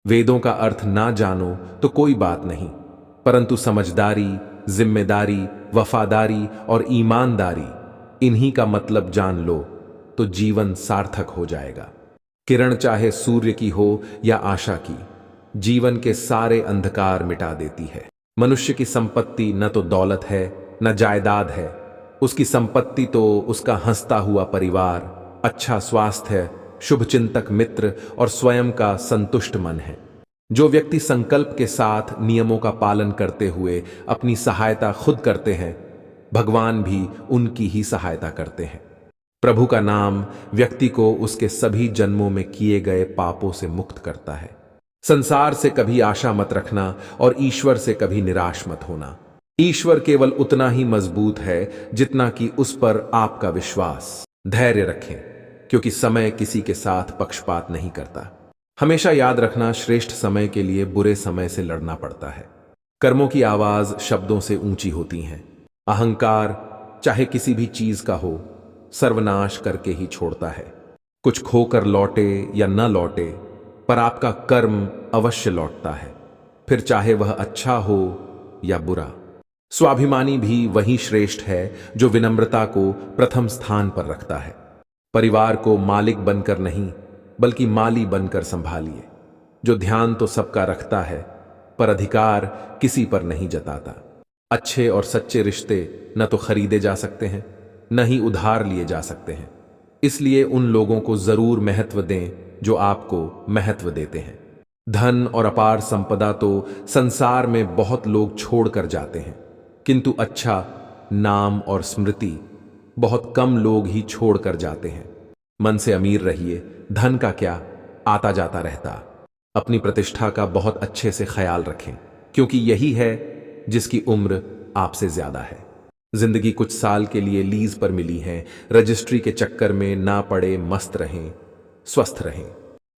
वेदों का अर्थ ना जानो तो कोई बात नहीं, परंतु समझदारी, जिम्मेदारी, वफादारी और ईमानदारी, इन्हीं का मतलब जान लो तो जीवन सार्थक हो जाएगा। किरण चाहे सूर्य की हो या आशा की, जीवन के सारे अंधकार मिटा देती है। मनुष्य की संपत्ति न तो दौलत है न जायदाद है, उसकी संपत्ति तो उसका हंसता हुआ परिवार, अच्छा स्वास्थ्य, शुभचिंतक मित्र और स्वयं का संतुष्ट मन है। जो व्यक्ति संकल्प के साथ नियमों का पालन करते हुए अपनी सहायता खुद करते हैं, भगवान भी उनकी ही सहायता करते हैं। प्रभु का नाम व्यक्ति को उसके सभी जन्मों में किए गए पापों से मुक्त करता है। संसार से कभी आशा मत रखना और ईश्वर से कभी निराश मत होना। ईश्वर केवल उतना ही मजबूत है जितना कि उस पर आपका विश्वास। धैर्य रखें, क्योंकि समय किसी के साथ पक्षपात नहीं करता। हमेशा याद रखना, श्रेष्ठ समय के लिए बुरे समय से लड़ना पड़ता है। कर्मों की आवाज शब्दों से ऊंची होती है। अहंकार चाहे किसी भी चीज का हो, सर्वनाश करके ही छोड़ता है। कुछ खोकर लौटे या न लौटे, पर आपका कर्म अवश्य लौटता है, फिर चाहे वह अच्छा हो या बुरा। स्वाभिमानी भी वही श्रेष्ठ है जो विनम्रता को प्रथम स्थान पर रखता है। परिवार को मालिक बनकर नहीं, बल्कि माली बनकर संभालिए। जो ध्यान तो सबका रखता है, पर अधिकार किसी पर नहीं जताता। अच्छे और सच्चे रिश्ते न तो खरीदे जा सकते हैं, न ही उधार लिए जा सकते हैं। इसलिए उन लोगों को जरूर महत्व दें जो आपको महत्व देते हैं। धन और अपार संपदा तो संसार में बहुत लोग छोड़कर जाते हैं, किंतु अच्छा नाम और स्मृति बहुत कम लोग ही छोड़कर जाते हैं। मन से अमीर रहिए, धन का क्या, आता जाता रहता। अपनी प्रतिष्ठा का बहुत अच्छे से ख्याल रखें, क्योंकि यही है जिसकी उम्र आपसे ज्यादा है। जिंदगी कुछ साल के लिए लीज पर मिली है, रजिस्ट्री के चक्कर में ना पड़े, मस्त रहें, स्वस्थ रहें।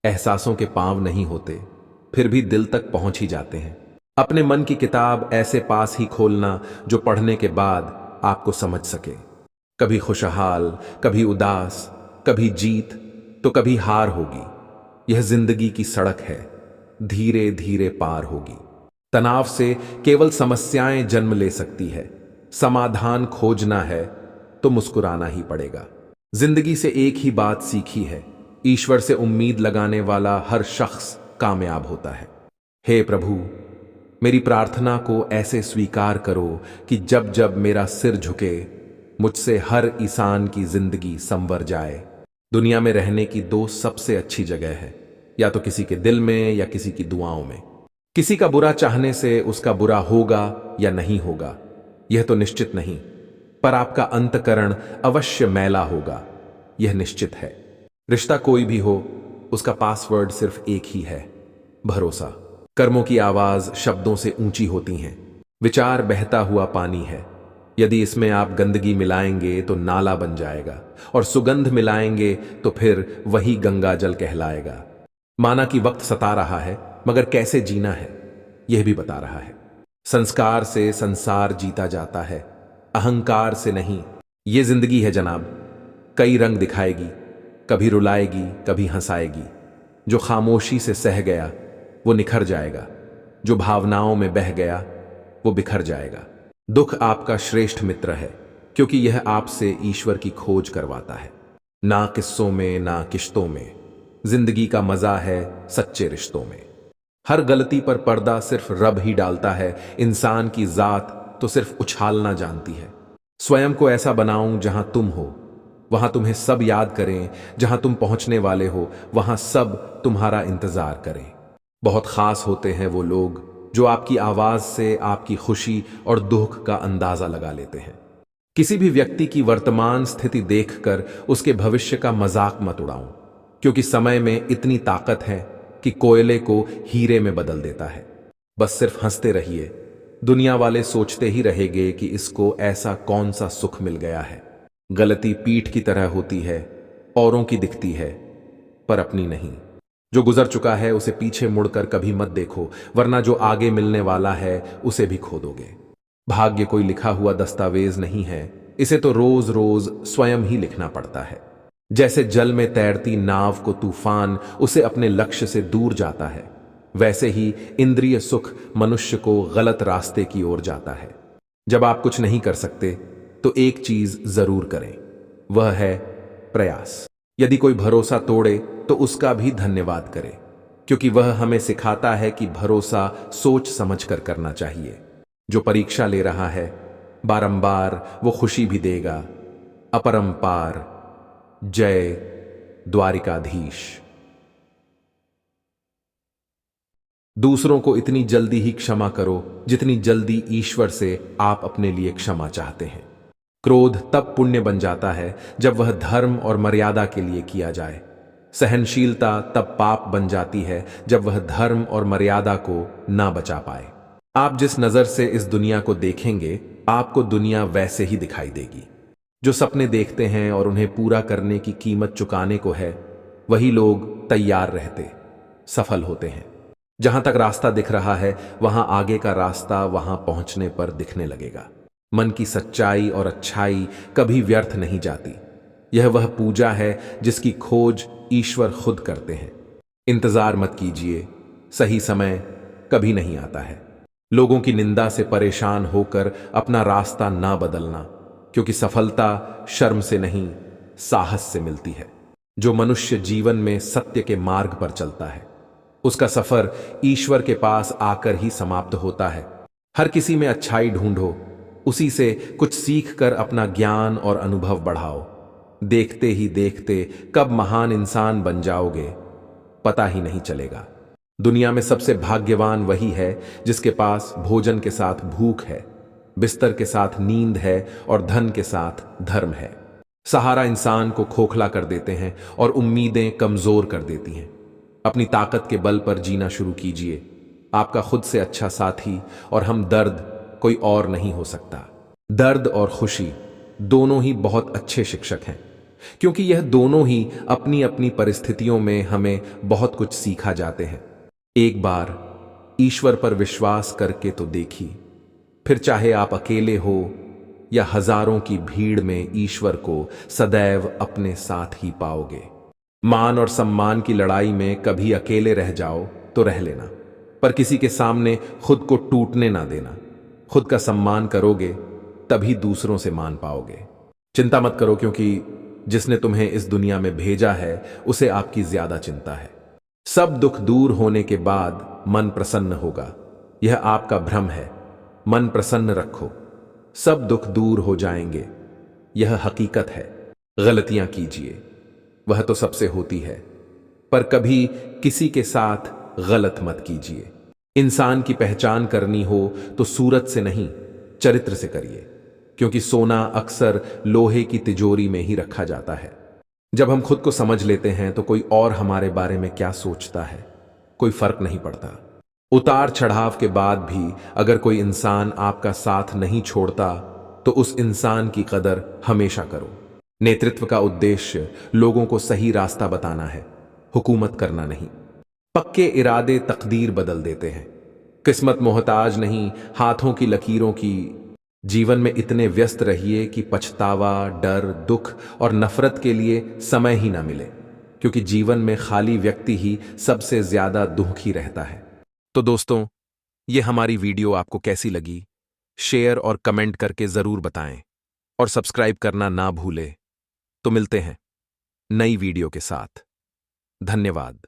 एहसासों के पांव नहीं होते, फिर भी दिल तक पहुंच ही जाते हैं। अपने मन की किताब ऐसे पास ही खोलना जो पढ़ने के बाद आपको समझ सके। कभी खुशहाल, कभी उदास, कभी जीत तो कभी हार होगी। यह जिंदगी की सड़क है, धीरे धीरे पार होगी। तनाव से केवल समस्याएं जन्म ले सकती है। समाधान खोजना है तो मुस्कुराना ही पड़ेगा। जिंदगी से एक ही बात सीखी है, ईश्वर से उम्मीद लगाने वाला हर शख्स कामयाब होता है। हे प्रभु, मेरी प्रार्थना को ऐसे स्वीकार करो कि जब जब मेरा सिर झुके, मुझसे हर इंसान की जिंदगी संवर जाए। दुनिया में रहने की दो सबसे अच्छी जगह है, या तो किसी के दिल में या किसी की दुआओं में। किसी का बुरा चाहने से उसका बुरा होगा या नहीं होगा, यह तो निश्चित नहीं, पर आपका अंतकरण अवश्य मैला होगा, यह निश्चित है। रिश्ता कोई भी हो, उसका पासवर्ड सिर्फ एक ही है, भरोसा। कर्मों की आवाज शब्दों से ऊंची होती हैं। विचार बहता हुआ पानी है, यदि इसमें आप गंदगी मिलाएंगे तो नाला बन जाएगा, और सुगंध मिलाएंगे तो फिर वही गंगा जल कहलाएगा। माना कि वक्त सता रहा है, मगर कैसे जीना है यह भी बता रहा है। संस्कार से संसार जीता जाता है, अहंकार से नहीं। ये जिंदगी है जनाब, कई रंग दिखाएगी, कभी रुलाएगी, कभी हंसाएगी। जो खामोशी से सह गया वो निखर जाएगा, जो भावनाओं में बह गया वो बिखर जाएगा। दुख आपका श्रेष्ठ मित्र है, क्योंकि यह आपसे ईश्वर की खोज करवाता है। ना किस्सों में ना किश्तों में, जिंदगी का मजा है सच्चे रिश्तों में। हर गलती पर पर्दा सिर्फ रब ही डालता है, इंसान की जात तो सिर्फ उछालना जानती है। स्वयं को ऐसा बनाऊं जहां तुम हो, वहां तुम्हें सब याद करें, जहां तुम पहुंचने वाले हो वहां सब तुम्हारा इंतजार करें। बहुत खास होते हैं वो लोग जो आपकी आवाज से आपकी खुशी और दुख का अंदाजा लगा लेते हैं। किसी भी व्यक्ति की वर्तमान स्थिति देखकर उसके भविष्य का मजाक मत उड़ाऊं, क्योंकि समय में इतनी ताकत है कि कोयले को हीरे में बदल देता है। बस सिर्फ हंसते रहिए, दुनिया वाले सोचते ही रहेंगे कि इसको ऐसा कौन सा सुख मिल गया है। गलती पीठ की तरह होती है, औरों की दिखती है पर अपनी नहीं। जो गुजर चुका है उसे पीछे मुड़कर कभी मत देखो, वरना जो आगे मिलने वाला है उसे भी खो दोगे। भाग्य कोई लिखा हुआ दस्तावेज नहीं है, इसे तो रोज रोज स्वयं ही लिखना पड़ता है। जैसे जल में तैरती नाव को तूफान उसे अपने लक्ष्य से दूर जाता है, वैसे ही इंद्रिय सुख मनुष्य को गलत रास्ते की ओर जाता है। जब आप कुछ नहीं कर सकते तो एक चीज जरूर करें, वह है प्रयास। यदि कोई भरोसा तोड़े तो उसका भी धन्यवाद करें, क्योंकि वह हमें सिखाता है कि भरोसा सोच समझकर करना चाहिए। जो परीक्षा ले रहा है बारंबार वो खुशी भी देगा। अपरंपार। जय द्वारिकाधीश। दूसरों को इतनी जल्दी ही क्षमा करो जितनी जल्दी ईश्वर से आप अपने लिए क्षमा चाहते हैं। क्रोध तब पुण्य बन जाता है जब वह धर्म और मर्यादा के लिए किया जाए। सहनशीलता तब पाप बन जाती है जब वह धर्म और मर्यादा को ना बचा पाए। आप जिस नजर से इस दुनिया को देखेंगे आपको दुनिया वैसे ही दिखाई देगी। जो सपने देखते हैं और उन्हें पूरा करने की कीमत चुकाने को है, वही लोग तैयार रहते सफल होते हैं। जहां तक रास्ता दिख रहा है वहां आगे का रास्ता वहां पहुंचने पर दिखने लगेगा। मन की सच्चाई और अच्छाई कभी व्यर्थ नहीं जाती। यह वह पूजा है जिसकी खोज ईश्वर खुद करते हैं। इंतजार मत कीजिए, सही समय कभी नहीं आता है। लोगों की निंदा से परेशान होकर अपना रास्ता ना बदलना, क्योंकि सफलता शर्म से नहीं साहस से मिलती है। जो मनुष्य जीवन में सत्य के मार्ग पर चलता है उसका सफर ईश्वर के पास आकर ही समाप्त होता है। हर किसी में अच्छाई ढूंढो, उसी से कुछ सीख कर अपना ज्ञान और अनुभव बढ़ाओ। देखते ही देखते कब महान इंसान बन जाओगे पता ही नहीं चलेगा। दुनिया में सबसे भाग्यवान वही है जिसके पास भोजन के साथ भूख है, बिस्तर के साथ नींद है और धन के साथ धर्म है। सहारा इंसान को खोखला कर देते हैं और उम्मीदें कमजोर कर देती हैं। अपनी ताकत के बल पर जीना शुरू कीजिए। आपका खुद से अच्छा साथी और हमदर्द कोई और नहीं हो सकता। दर्द और खुशी दोनों ही बहुत अच्छे शिक्षक हैं, क्योंकि यह दोनों ही अपनी अपनी परिस्थितियों में हमें बहुत कुछ सिखा जाते हैं। एक बार ईश्वर पर विश्वास करके तो देखिए, फिर चाहे आप अकेले हो या हजारों की भीड़ में ईश्वर को सदैव अपने साथ ही पाओगे। मान और सम्मान की लड़ाई में कभी अकेले रह जाओ तो रह लेना, पर किसी के सामने खुद को टूटने ना देना। खुद का सम्मान करोगे तभी दूसरों से मान पाओगे। चिंता मत करो, क्योंकि जिसने तुम्हें इस दुनिया में भेजा है उसे आपकी ज्यादा चिंता है। सब दुख दूर होने के बाद मन प्रसन्न होगा, यह आपका भ्रम है। मन प्रसन्न रखो, सब दुख दूर हो जाएंगे, यह हकीकत है। गलतियां कीजिए, वह तो सबसे होती है, पर कभी किसी के साथ गलत मत कीजिए। इंसान की पहचान करनी हो तो सूरत से नहीं चरित्र से करिए, क्योंकि सोना अक्सर लोहे की तिजोरी में ही रखा जाता है। जब हम खुद को समझ लेते हैं तो कोई और हमारे बारे में क्या सोचता है कोई फर्क नहीं पड़ता। उतार चढ़ाव के बाद भी अगर कोई इंसान आपका साथ नहीं छोड़ता तो उस इंसान की कदर हमेशा करो। नेतृत्व का उद्देश्य लोगों को सही रास्ता बताना है, हुकूमत करना नहीं। पक्के इरादे तकदीर बदल देते हैं। किस्मत मोहताज नहीं हाथों की लकीरों की। जीवन में इतने व्यस्त रहिए कि पछतावा, डर, दुख और नफरत के लिए समय ही ना मिले, क्योंकि जीवन में खाली व्यक्ति ही सबसे ज्यादा दुखी रहता है। तो दोस्तों, ये हमारी वीडियो आपको कैसी लगी शेयर और कमेंट करके जरूर बताएं, और सब्सक्राइब करना ना भूलें। तो मिलते हैं नई वीडियो के साथ। धन्यवाद।